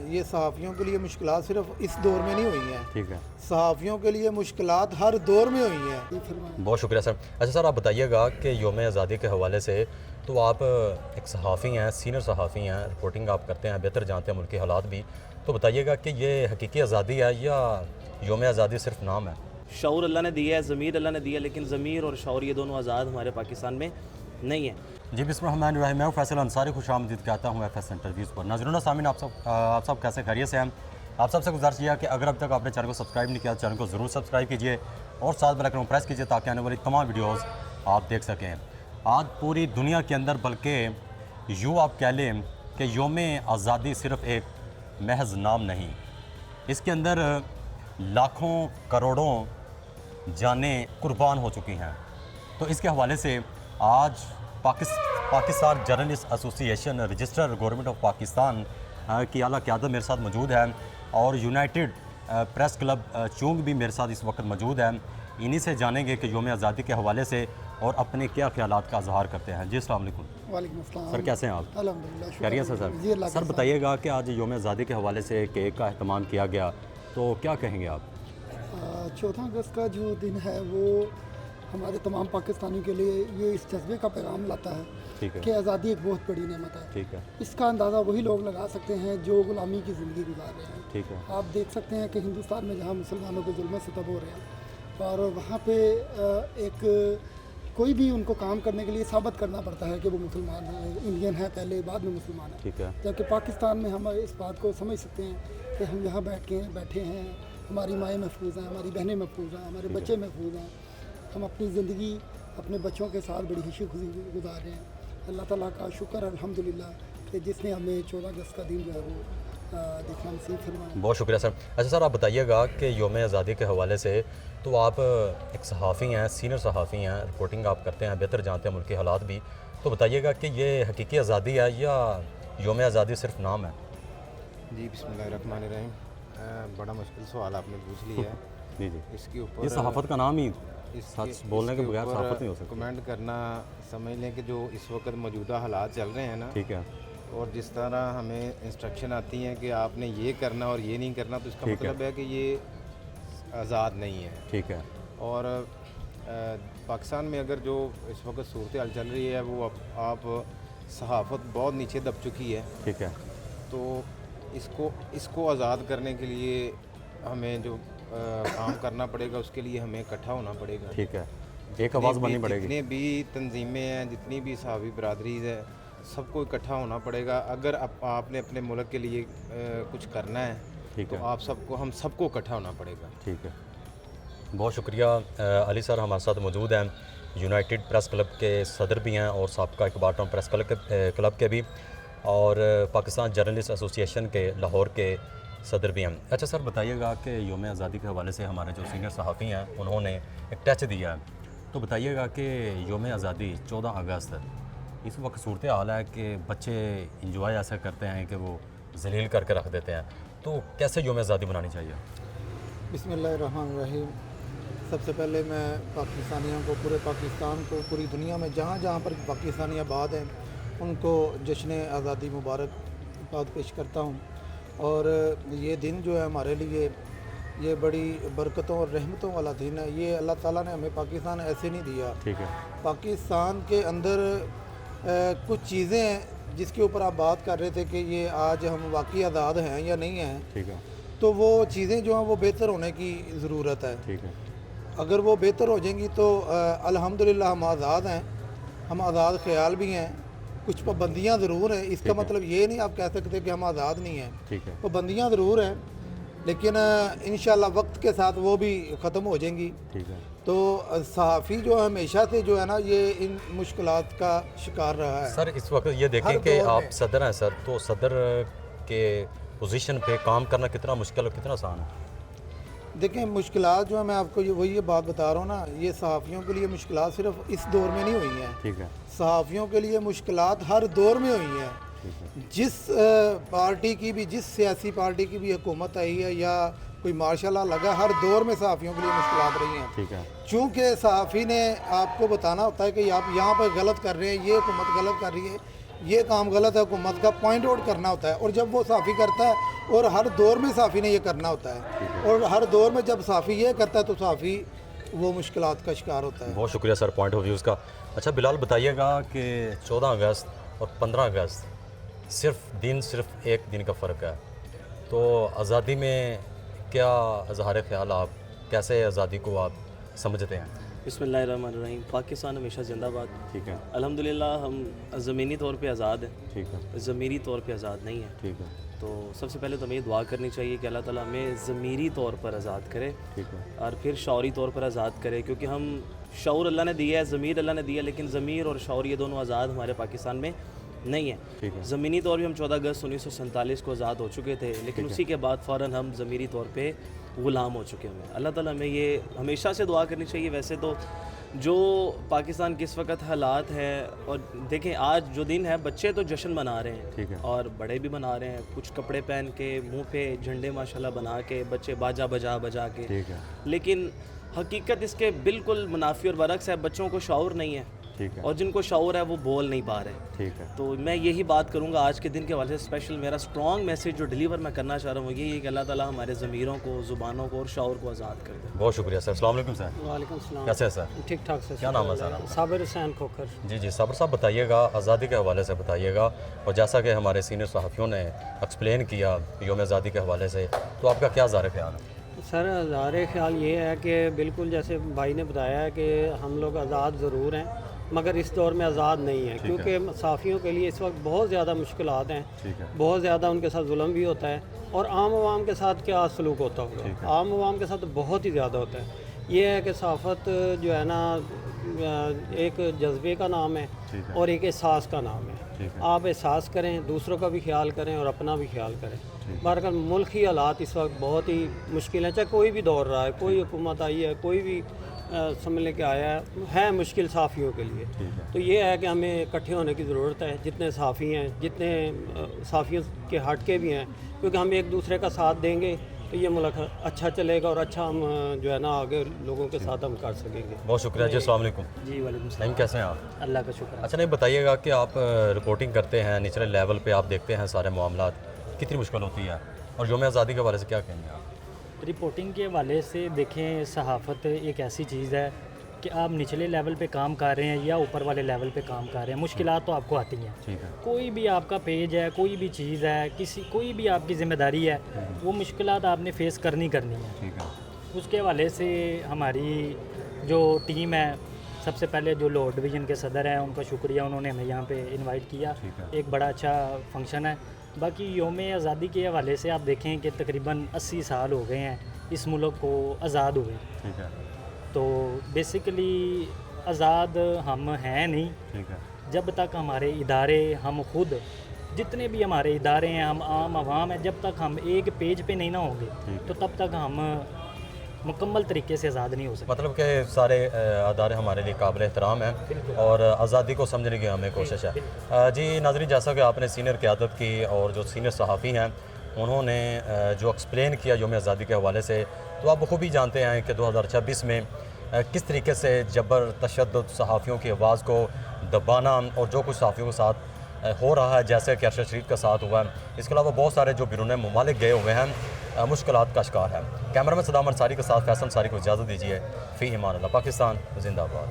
یہ صحافیوں کے لیے مشکلات صرف اس دور میں نہیں ہوئی ہیں، ٹھیک ہے، صحافیوں کے لیے مشکلات ہر دور میں ہوئی ہیں۔ بہت شکریہ سر۔ اچھا سر، آپ بتائیے گا کہ یوم آزادی کے حوالے سے تو آپ ایک صحافی ہیں، سینئر صحافی ہیں، رپورٹنگ آپ کرتے ہیں، بہتر جانتے ہیں ملکی حالات بھی، تو بتائیے گا کہ یہ حقیقی آزادی ہے یا یوم آزادی صرف نام ہے؟ شعور اللہ نے دیا ہے، ضمیر اللہ نے دیا ہے، لیکن ضمیر اور شعور یہ دونوں آزاد ہمارے پاکستان میں نہیں ہیں۔ جی بسم اللہ الرحمن الرحیم، میں فیصل انصاری، خوش آمدید کہتا ہوں ایف ایس انٹرویوز پر۔ ناظرین و سامعین، آپ سب کیسے خیریت سے ہیں؟ آپ سب سے گزارش یہ ہے کہ اگر اب تک آپ نے چینل کو سبسکرائب نہیں کیا تو چینل کو ضرور سبسکرائب کیجیے اور ساتھ بیل آئیکن کو پریس کیجیے تاکہ آنے والی تمام ویڈیوز آپ دیکھ سکیں۔ آج پوری دنیا کے اندر، بلکہ یوں آپ کہہ لیں کہ یوم آزادی صرف ایک محض نام نہیں، اس کے اندر لاکھوں کروڑوں جانیں قربان ہو چکی ہیں۔ تو اس کے حوالے سے آج پاکستان جرنلسٹ ایسوسی ایشن رجسٹر گورنمنٹ آف پاکستان کی اعلیٰ قیادت میرے ساتھ موجود ہے اور یونائٹڈ پریس کلب چونگ بھی میرے ساتھ اس وقت موجود ہے۔ انہی سے جانیں گے کہ یوم آزادی کے حوالے سے اور اپنے کیا خیالات کا اظہار کرتے ہیں۔ جی السلام علیکم۔ وعلیکم السلام سر کیسے ہیں آپ؟ الحمدللہ، خیریت سے سر؟ سر بتائیے گا کہ آج یوم آزادی کے حوالے سے کیک کا اہتمام کیا گیا، تو کیا کہیں گے آپ؟ 14 اگست کا جو دن ہے وہ ہمارے تمام پاکستانیوں کے لیے یہ اس جذبے کا پیغام لاتا ہے ٹھیک ہے، کہ آزادی ایک بہت بڑی نعمت ہے۔ ٹھیک ہے، اس کا اندازہ وہی لوگ لگا سکتے ہیں جو غلامی کی زندگی گزار رہے ہیں۔ ٹھیک ہے، آپ دیکھ سکتے ہیں کہ ہندوستان میں جہاں مسلمانوں پہ ظلم و ستم ہو رہے ہیں اور وہاں پہ ایک کوئی بھی ان کو کام کرنے کے لیے ثابت کرنا پڑتا ہے کہ وہ مسلمان ہیں، انڈین ہیں پہلے، بعد میں مسلمان ہیں۔ ٹھیک ہے، جبکہ پاکستان میں ہم اس بات کو سمجھ سکتے ہیں کہ ہم یہاں بیٹھے ہیں، ہماری مائیں محفوظ ہیں، ہماری بہنیں محفوظ ہیں، ہمارے بچے محفوظ ہیں، ہم اپنی زندگی اپنے بچوں کے ساتھ بڑی خوشی گزار رہے ہیں۔ اللہ تعالیٰ کا شکر الحمدللہ کہ جس نے ہمیں 14 اگست کا دن جو ہے وہ دیکھنا نصیب فرمایا۔ بہت شکریہ سر۔ اچھا سر، آپ بتائیے گا کہ یوم آزادی کے حوالے سے تو آپ ایک صحافی ہیں، سینئر صحافی ہیں، رپورٹنگ آپ کرتے ہیں، بہتر جانتے ہیں ملکی حالات بھی، تو بتائیے گا کہ یہ حقیقی آزادی ہے یا یوم آزادی صرف نام ہے؟ جی بسم اللہ الرحمن الرحیم، بڑا مشکل سوال آپ نے پوچھ لیا ہے۔ جی جی، اس کے اوپر یہ صحافت کا نام ہی اس سچ بولنے کے بغیر صحافت نہیں ہو سکتی۔ کمنٹ کرنا، سمجھ لیں کہ جو اس وقت موجودہ حالات چل رہے ہیں نا، ٹھیک ہے، اور جس طرح ہمیں انسٹرکشن آتی ہیں کہ آپ نے یہ کرنا اور یہ نہیں کرنا، تو اس کا ٹھیک ہے، مطلب ہے کہ یہ آزاد نہیں ہے۔ ٹھیک ہے، اور پاکستان میں اگر جو اس وقت صورتحال چل رہی ہے وہ آپ صحافت بہت نیچے دب چکی ہے، ٹھیک ہے، تو اس کو آزاد کرنے کے لیے ہمیں جو کام کرنا پڑے گا، اس کے لیے ہمیں اکٹھا ہونا پڑے گا۔ ٹھیک ہے، ایک آواز بننی پڑے گی۔ جتنے بھی تنظیمیں ہیں، جتنی بھی صحافی برادریز ہے، سب کو اکٹھا ہونا پڑے گا۔ اگر آپ نے اپنے ملک کے لیے کچھ کرنا ہے ٹھیک ہے، تو ہم سب کو اکٹھا ہونا پڑے گا۔ ٹھیک ہے، بہت شکریہ۔ علی سر ہمارے ساتھ موجود ہیں، یونائٹڈ پریس کلب کے صدر بھی ہیں اور سابقہ اخبار ٹاؤن پریس کلب کے بھی، اور پاکستان جرنلسٹ ایسوسی ایشن کے لاہور کے صدر بھی ہیں۔ اچھا سر بتائیے گا کہ یوم آزادی کے حوالے سے ہمارے جو سینئر صحافی ہیں انہوں نے ایک ٹچ دیا ہے، تو بتائیے گا کہ یوم آزادی 14 اگست اس وقت صورتحال ہے کہ بچے انجوائے ایسا کرتے ہیں کہ وہ ذلیل کر کے رکھ دیتے ہیں، تو کیسے یوم آزادی منانی چاہیے؟ بسم اللہ الرحمن الرحیم۔ سب سے پہلے میں پاکستانیوں کو، پورے پاکستان کو، پوری دنیا میں جہاں جہاں پر پاکستانی آباد ہیں ان کو جشن آزادی مبارک باد پیش کرتا ہوں۔ اور یہ دن جو ہے ہمارے لیے یہ بڑی برکتوں اور رحمتوں والا دن ہے۔ یہ اللہ تعالیٰ نے ہمیں پاکستان ایسے نہیں دیا۔ ٹھیک ہے، پاکستان کے اندر کچھ چیزیں ہیں جس کے اوپر آپ بات کر رہے تھے کہ یہ آج ہم واقعی آزاد ہیں یا نہیں ہیں، ٹھیک ہے، تو وہ چیزیں جو ہیں وہ بہتر ہونے کی ضرورت ہے۔ ٹھیک ہے، اگر وہ بہتر ہو جائیں گی تو الحمدللہ ہم آزاد ہیں، ہم آزاد خیال بھی ہیں۔ کچھ پابندیاں ضرور ہیں، اس کا مطلب یہ نہیں آپ کہہ سکتے کہ ہم آزاد نہیں ہیں، ٹھیک ہے، پابندیاں ضرور ہیں، لیکن انشاءاللہ وقت کے ساتھ وہ بھی ختم ہو جائیں گی۔ ٹھیک ہے۔ تو صحافی جو ہمیشہ سے جو ہے نا یہ ان مشکلات کا شکار رہا ہے۔ سر اس وقت یہ دیکھیں ہر کہ دور آپ میں۔ صدر ہیں سر، تو صدر کے پوزیشن پہ کام کرنا کتنا مشکل اور کتنا آسان ہے؟ دیکھیں مشکلات جو ہے میں آپ کو وہی یہ بات بتا رہا ہوں نا، یہ صحافیوں کے لیے مشکلات صرف اس دور میں نہیں ہوئی ہیں، ٹھیک ہے، صحافیوں کے لیے مشکلات ہر دور میں ہوئی ہیں۔ ٹھیک ہے، جس پارٹی کی بھی، جس سیاسی پارٹی کی بھی حکومت آئی ہے یا کوئی مارشل لا لگا، ہر دور میں صحافیوں کے لیے مشکلات رہی ہیں۔ ٹھیک ہے، چونکہ صحافی نے آپ کو بتانا ہوتا ہے کہ آپ یہاں پہ غلط کر رہے ہیں، یہ حکومت غلط کر رہی ہے، یہ کام غلط ہے حکومت کا، پوائنٹ آؤٹ کرنا ہوتا ہے، اور جب وہ صحافی کرتا ہے، اور ہر دور میں صحافی نے یہ کرنا ہوتا ہے، اور ہر دور میں جب صحافی یہ کرتا ہے تو صحافی وہ مشکلات کا شکار ہوتا ہے۔ بہت شکریہ سر پوائنٹ آف ویوز کا۔ اچھا بلال بتائیے گا کہ 14 اگست اور 15 اگست صرف ایک دن کا فرق ہے، تو آزادی میں کیا اظہار خیال، آپ کیسے آزادی کو آپ سمجھتے ہیں؟ بسم اللہ الرحمن الرحیم۔ پاکستان ہمیشہ زندہ باد۔ ٹھیک ہے، الحمدللہ ہم زمینی طور پہ آزاد ہیں، ٹھیک ہے، ضمیری طور پہ آزاد نہیں ہیں۔ ٹھیک ہے، تو سب سے پہلے تو ہمیں یہ دعا کرنی چاہیے کہ اللہ تعالیٰ ہمیں ضمیری طور پر آزاد کرے ٹھیک ہے، اور پھر شعوری طور پر آزاد کرے، کیونکہ ہم شعور اللہ نے دیا ہے، ضمیر اللہ نے دیا، لیکن ضمیر اور شعور یہ دونوں آزاد ہمارے پاکستان میں نہیں ہیں۔ ٹھیک ہے، زمینی طور پہ ہم 14 اگست 1947 کو آزاد ہو چکے تھے، لیکن اسی کے بعد فوراً ہم ضمیری طور پہ غلام ہو چکے ہیں۔ اللہ تعالیٰ ہمیں یہ ہمیشہ سے دعا کرنی چاہیے۔ ویسے تو جو پاکستان کے اس وقت حالات ہیں، اور دیکھیں آج جو دن ہے بچے تو جشن منا رہے ٹھیک ہے، ہیں اور بڑے بھی منا رہے ہیں، کچھ کپڑے پہن کے، منہ پہ جھنڈے ماشاءاللہ بنا کے، بچے باجا بجا کے، ٹھیک ہے، لیکن حقیقت اس کے بالکل منافی اور برعکس ہے۔ بچوں کو شعور نہیں ہے، ٹھیک ہے، اور جن کو شعور ہے وہ بول نہیں پا رہے۔ ٹھیک ہے، تو میں یہی بات کروں گا آج کے دن کے حوالے سے، اسپیشل میرا اسٹرانگ میسیج جو ڈلیور میں کرنا چاہ رہا ہوں وہ یہی ہے کہ اللہ تعالیٰ ہمارے ضمیروں کو، زبانوں کو اور شعور کو آزاد کر دے۔ بہت شکریہ سر۔ السلام علیکم سر، وعلیکم السلام۔ کیسے ہیں سر؟ ٹھیک ٹھاک سے۔ کیا نام ہے سر آپ کا؟ صابر حسین کھوکھر۔ جی جی صابر صاحب بتائیے گا، آزادی کے حوالے سے بتائیے گا، اور جیسا کہ ہمارے سینئر صحافیوں نے ایکسپلین کیا یوم آزادی کے حوالے سے، تو آپ کا کیا ظاہر خیال ہے؟ سر اظہار خیال یہ ہے کہ بالکل جیسے بھائی نے بتایا ہے کہ ہم لوگ آزاد ضرور ہیں، مگر اس دور میں آزاد نہیں ہیں، کیونکہ صحافیوں کے لیے اس وقت بہت زیادہ مشکلات ہیں، ٹھیک ہے، بہت زیادہ ان کے ساتھ ظلم بھی ہوتا ہے، اور عام عوام کے ساتھ کیا سلوک ہوتا ہوگا، عام عوام کے ساتھ بہت ہی زیادہ ہوتا ہے۔ یہ ہے کہ صحافت جو ہے نا ایک جذبے کا نام ہے اور ایک احساس کا نام ہے۔ آپ احساس کریں، دوسروں کا بھی خیال کریں اور اپنا بھی خیال کریں۔ بہرحال ملکی حالات اس وقت بہت ہی مشکل ہیں، چاہے کوئی بھی دور رہا ہے، کوئی حکومت آئی ہے، کوئی بھی سمجھ لے کے آیا ہے مشکل صحافیوں کے لیے۔ تو یہ ہے کہ ہمیں اکٹھے ہونے کی ضرورت ہے، جتنے صحافی ہیں، جتنے صحافیوں کے ہٹ کے بھی ہیں، کیونکہ ہم ایک دوسرے کا ساتھ دیں گے تو یہ ملک اچھا چلے گا، اور اچھا ہم جو ہے نا آگے لوگوں کے ساتھ ہم کر سکیں گے۔ بہت شکریہ جی۔ السلام علیکم۔ جی وعلیکم السلام۔ نہیں کیسے ہیں آپ؟ اللہ کا شکر ہے۔ اچھا نہیں بتائیے گا کہ آپ رپورٹنگ کرتے ہیں نچلے لیول پہ، آپ دیکھتے ہیں سارے معاملات، کتنی مشکل ہوتی ہے، اور یوم آزادی کے حوالے سے کیا کہیں گے آپ؟ رپورٹنگ کے حوالے سے دیکھیں، صحافت ایک ایسی چیز ہے کہ آپ نچلے لیول پہ کام کر رہے ہیں یا اوپر والے لیول پہ کام کر رہے ہیں، مشکلات تو آپ کو آتی ہیں۔ ٹھیک ہے، کوئی بھی آپ کا پیج ہے، کوئی بھی چیز ہے، کوئی بھی آپ کی ذمہ داری ہے، وہ مشکلات آپ نے فیس کرنی ہے۔ ٹھیک ہے، اس کے حوالے سے ہماری جو ٹیم ہے، سب سے پہلے جو لاہور ڈویژن کے صدر ہیں ان کا شکریہ، انہوں نے ہمیں یہاں پہ انوائٹ کیا، ایک بڑا اچھا فنکشن ہے۔ باقی یوم آزادی کے حوالے سے آپ دیکھیں کہ تقریباً 80 سال ہو گئے ہیں اس ملک کو آزاد ہوئے، ٹھیک ہے، تو بیسیکلی آزاد ہم ہیں نہیں ٹھیک ہے، جب تک ہمارے ادارے، ہم خود جتنے بھی ہمارے ادارے ہیں، ہم عام عوام ہیں، جب تک ہم ایک پیج پہ نہیں نہ ہوں گے تو تب تک ہم مکمل طریقے سے آزاد نہیں ہو سکتے۔ مطلب کہ سارے ادارے ہمارے لیے قابل احترام ہیں اور آزادی کو سمجھنے کی ہمیں کوشش ہے۔ جی ناظرین، جیسا کہ آپ نے سینئر قیادت کی اور جو سینئر صحافی ہیں انہوں نے جو ایکسپلین کیا یوم آزادی کے حوالے سے، تو آپ بخوبی جانتے ہیں کہ 2026 میں کس طریقے سے جبر تشدد، صحافیوں کی آواز کو دبانا اور جو کچھ صحافیوں کے ساتھ ہو رہا ہے، جیسے کہ ارشد شریف کا ساتھ ہوا ہے، اس کے علاوہ بہت سارے جو بیرون ممالک گئے ہوئے ہیں، مشکلات کا شکار ہیں۔ کیمرہ مین صدام انصاری کے ساتھ فیصل انصاری کو اجازت دیجیے۔ فی امان اللہ۔ پاکستان زندہ باد۔